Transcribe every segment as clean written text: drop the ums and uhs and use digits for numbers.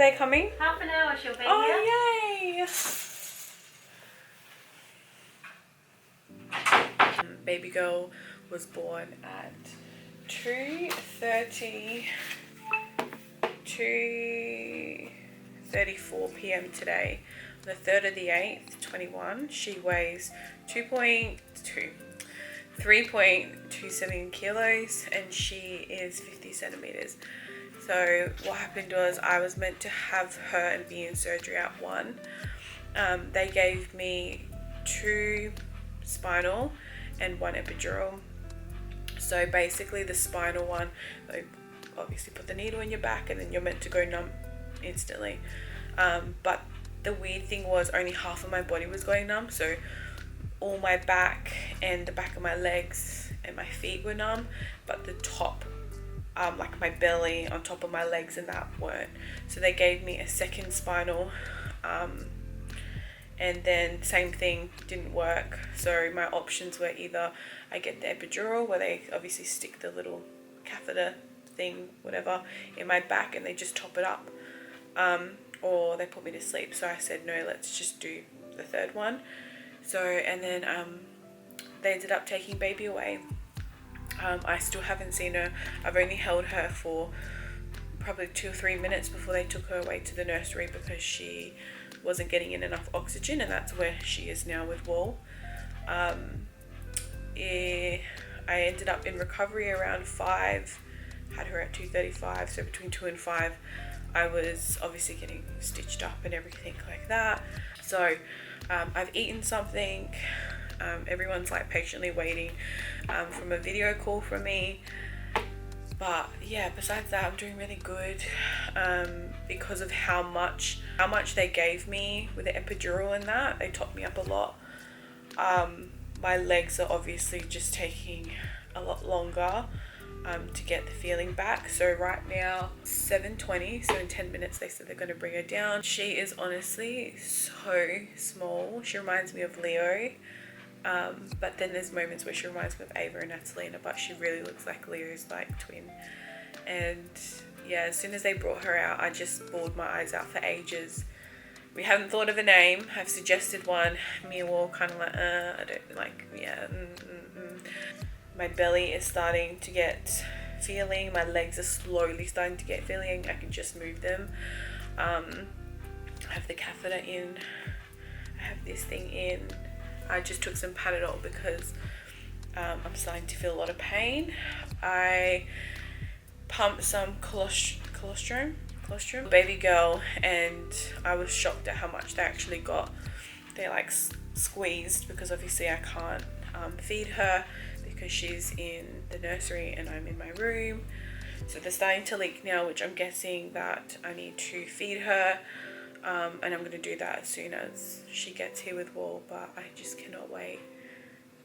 they coming? Half an hour she'll be here. Oh, yay! Baby girl was born at 2:34 p.m. today, the 3rd of the 8th, 21. She weighs 3.27 kilos and she is 50 centimeters. So what happened was I was meant to have her and be in surgery at 1. They gave me 2 spinal and 1 epidural. So basically the spinal one, they obviously put the needle in your back and then you're meant to go numb instantly. But the weird thing was only half of my body was going numb. So all my back and the back of my legs and my feet were numb, but the top, like my belly on top of my legs and that weren't. So they gave me a 2nd spinal, and then same thing, didn't work. So my options were either I get the epidural, where they obviously stick the little catheter thing, whatever, in my back and they just top it up, or they put me to sleep. So I said no, let's just do the 3rd one. So and then they ended up taking baby away. I still haven't seen her. I've only held her for probably 2 or 3 minutes before they took her away to the nursery because she wasn't getting in enough oxygen, and that's where she is now with Wol. I ended up in recovery around 5, had her at 2:35, so between 2 and 5 I was obviously getting stitched up and everything like that. So I've eaten something. Everyone's like patiently waiting from a video call from me, but yeah, besides that I'm doing really good, because of how much they gave me with the epidural and that. They topped me up a lot. My legs are obviously just taking a lot longer to get the feeling back. So right now 7:20, so in 10 minutes they said they're going to bring her down. She is honestly so small. She reminds me of Leo, but then there's moments where she reminds me of Ava Natalina, but she really looks like Leo's like twin. And yeah, as soon as they brought her out, I just bawled my eyes out for ages. We haven't thought of a name. I've suggested one. Me and Wol kind of like, I don't like, yeah. My belly is starting to get feeling. My legs are slowly starting to get feeling. I can just move them. I have the catheter in. I have this thing in. I just took some Panadol because I'm starting to feel a lot of pain. I pumped some colostrum, baby girl, and I was shocked at how much they actually got. They like squeezed because obviously I can't feed her because she's in the nursery and I'm in my room. So they're starting to leak now, which I'm guessing that I need to feed her. And I'm going to do that as soon as she gets here with Wol, but I just cannot wait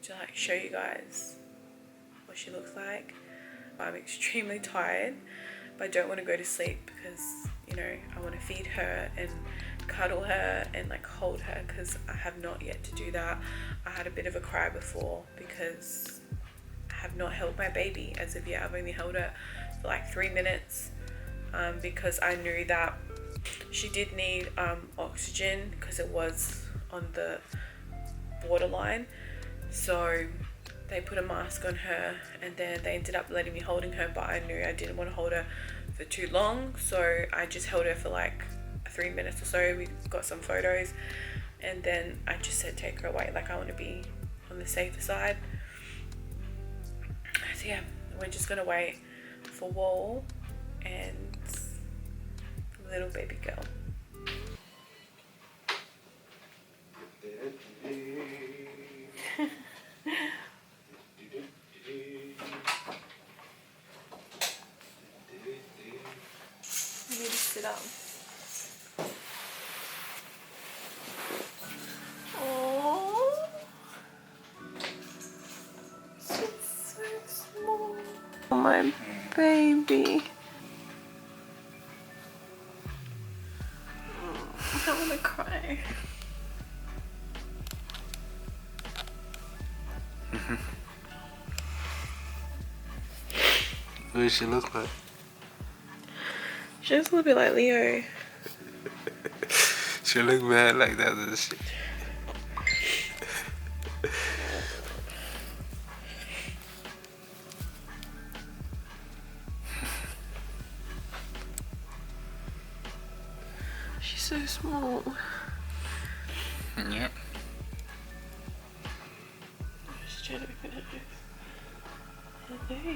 to like show you guys what she looks like. I'm extremely tired, but I don't want to go to sleep because, you know, I want to feed her and cuddle her and like hold her, because I have not yet to do that. I had a bit of a cry before because I have not held my baby as of yet. I've only held her for like 3 minutes, because I knew that she did need oxygen because it was on the borderline. So they put a mask on her and then they ended up letting me holding her, but I knew I didn't want to hold her for too long, so I just held her for like 3 minutes or so. We got some photos and then I just said take her away, like I want to be on the safer side. So yeah, we're just gonna wait for Wol and little baby girl. You need to sit up. Oh, she's so small. Oh, my baby. I don't want to cry. What does she look like? She looks a little bit like Leo. She look bad like that, doesn't she? She's so small. Yep. Just trying to open her eyes. Hello.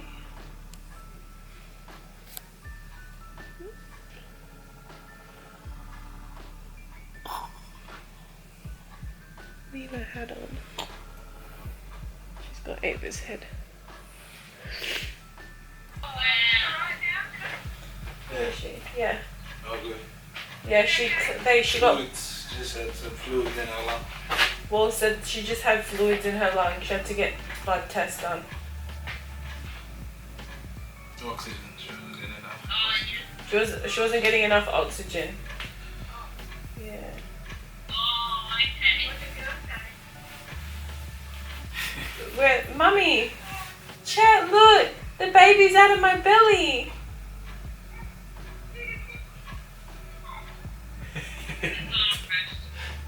Leave her hat on. She's got Ava's head. Where is she? Yeah. Oh, good. Yeah, she got. Fluids. Just had some fluids in her lung. Wol said she just had fluids in her lung. She had to get blood tests done. Oxygen. She wasn't getting enough. She wasn't getting enough oxygen. Yeah. Where, mummy? Chat, look, the baby's out of my belly.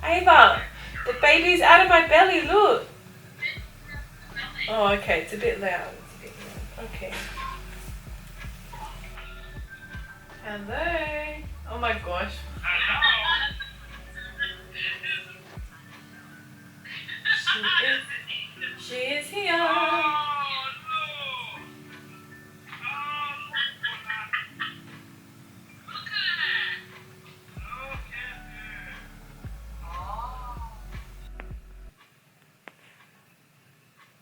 Ava, the baby's out of my belly. Look. Oh, okay. It's a bit loud. It's a bit loud. Okay. Hello. Oh my gosh. She is here.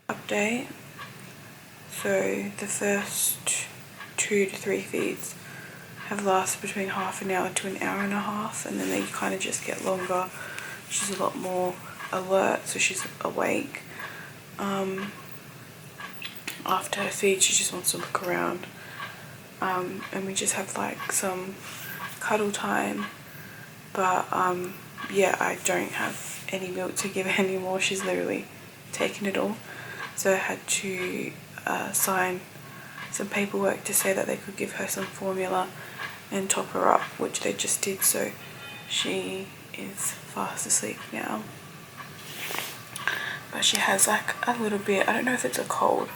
Update. So the first 2 to 3 feeds have lasted between half an hour to an hour and a half, and then they kind of just get longer. She's a lot more alert, so she's awake. After her feed, she just wants to look around, and we just have like some cuddle time, but yeah, I don't have any milk to give her anymore. She's literally taken it all, so I had to sign some paperwork to say that they could give her some formula and top her up, which they just did, so she is fast asleep now. But she has like a little bit, I don't know if it's a cold.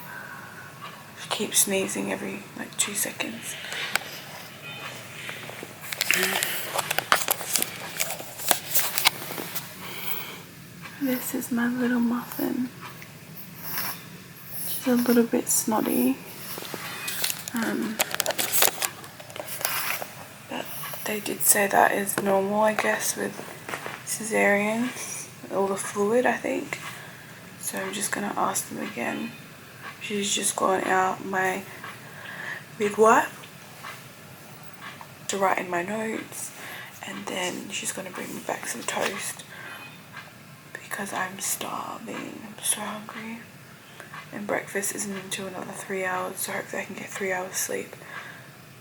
She keeps sneezing every like 2 seconds. This is my little muffin. She's a little bit snotty. But they did say that is normal, I guess, with caesareans. All the fluid, I think. So I'm just going to ask them again. She's just gone out, my midwife, to write in my notes, and then she's going to bring me back some toast because I'm starving. I'm so hungry, and breakfast isn't until another 3 hours, so hopefully I can get 3 hours sleep.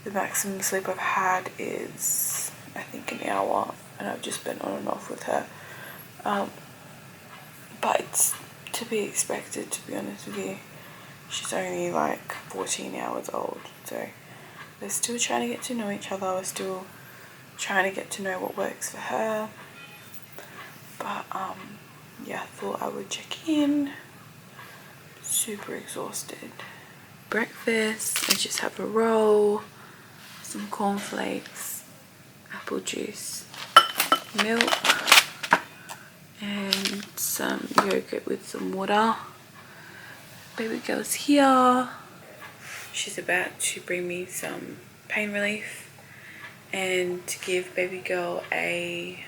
The maximum sleep I've had is I think an hour, and I've just been on and off with her, but it's to be expected, to be honest with you. She's only like 14 hours old, so we're still trying to get to know each other. We're still trying to get to know what works for her. But yeah, I thought I would check in. Super exhausted. Breakfast, I just have a roll, some cornflakes, apple juice, milk, and some yogurt with some water. Baby girl's here. She's about to bring me some pain relief and to give baby girl a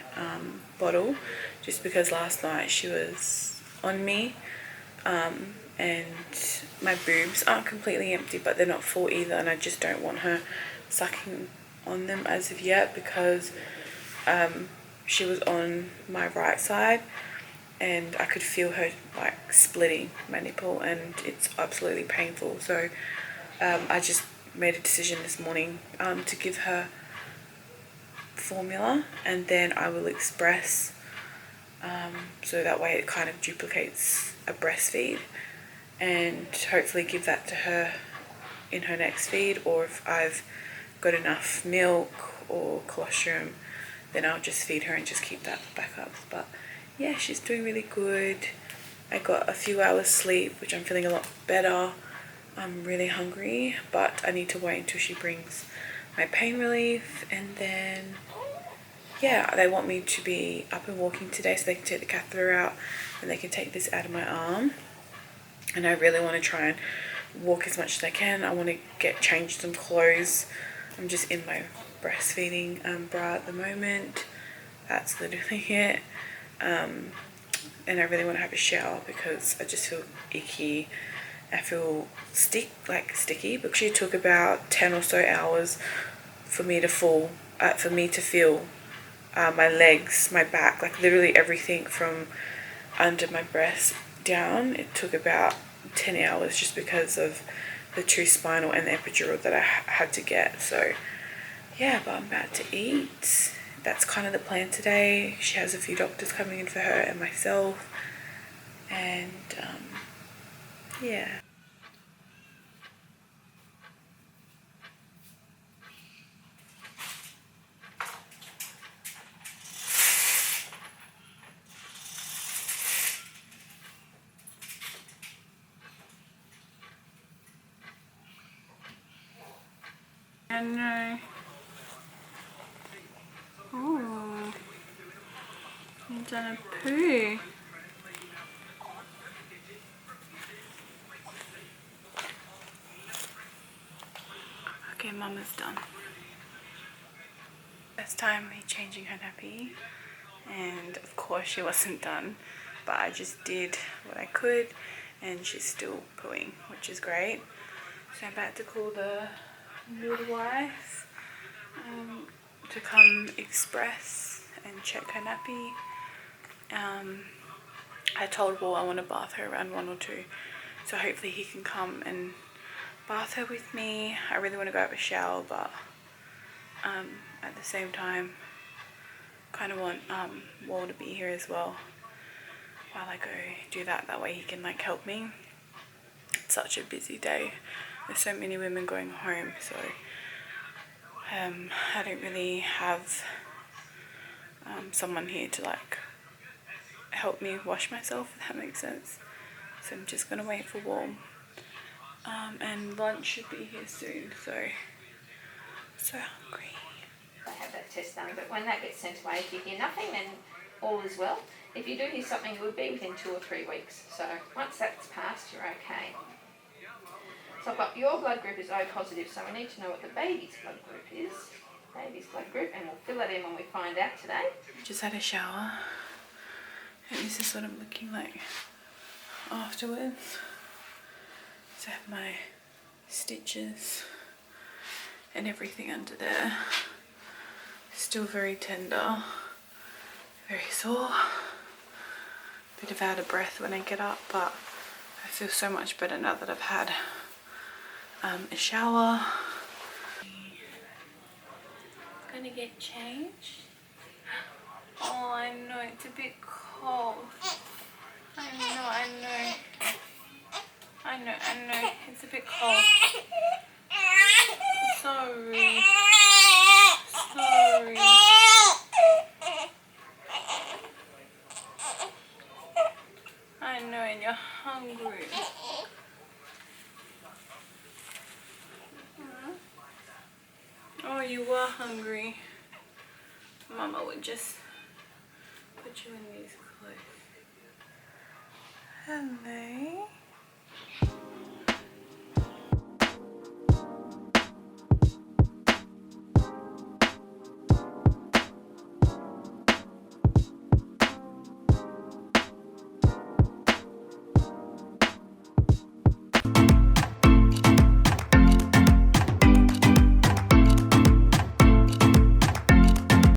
bottle, just because last night she was on me, and my boobs aren't completely empty, but they're not full either, and I just don't want her sucking on them as of yet, because she was on my right side and I could feel her like splitting my nipple, and it's absolutely painful. So I just made a decision this morning to give her formula, and then I will express, so that way it kind of duplicates a breastfeed, and hopefully give that to her in her next feed, or if I've got enough milk or colostrum, then I'll just feed her and just keep that backup. But yeah, she's doing really good. I got a few hours sleep, which I'm feeling a lot better. I'm really hungry, but I need to wait until she brings my pain relief. And then yeah, they want me to be up and walking today so they can take the catheter out and they can take this out of my arm. And I really want to try and walk as much as I can. I want to change some clothes. I'm just in my breastfeeding bra at the moment. That's literally it. And I really want to have a shower because I just feel icky. I feel sticky because it took about 10 or so hours for me to feel my legs, my back, like literally everything from under my breast down. It took about 10 hours just because of the true spinal and the epidural that I had to get. So yeah, but I'm about to eat. That's kind of the plan today. She has a few doctors coming in for her and myself. And yeah. I know. Oh, you've done a poo. Okay, Mama's done. First time me changing her nappy, and of course she wasn't done, but I just did what I could, and she's still pooing, which is great. So I'm about to call the midwife to come express and check her nappy. I told Wol I want to bath her around 1 or 2, so hopefully he can come and bath her with me. I really want to go have a shower, but at the same time kind of want Wol to be here as well while I go do that. That way he can like help me. It's such a busy day. There's so many women going home, so I don't really have someone here to like help me wash myself, if that makes sense. So I'm just gonna wait for Wol. And lunch should be here soon, so hungry. I have that test done, but when that gets sent away, if you hear nothing, then all is well. If you do hear something, it would be within 2 or 3 weeks. So once that's passed, you're okay. So I've got your blood group is O positive, so we need to know what the baby's blood group is. Baby's blood group, and we'll fill that in when we find out today. Just had a shower, and this is what I'm looking like afterwards. So I have my stitches and everything under there. Still very tender, very sore, bit of out of breath when I get up, but I feel so much better now that I've had a shower. Gonna get changed. Oh, I know, it's a bit cold. I know, it's a bit cold. Sorry. I know, and you're hungry. Oh, you were hungry. Mama would just put you in these clothes. Hello.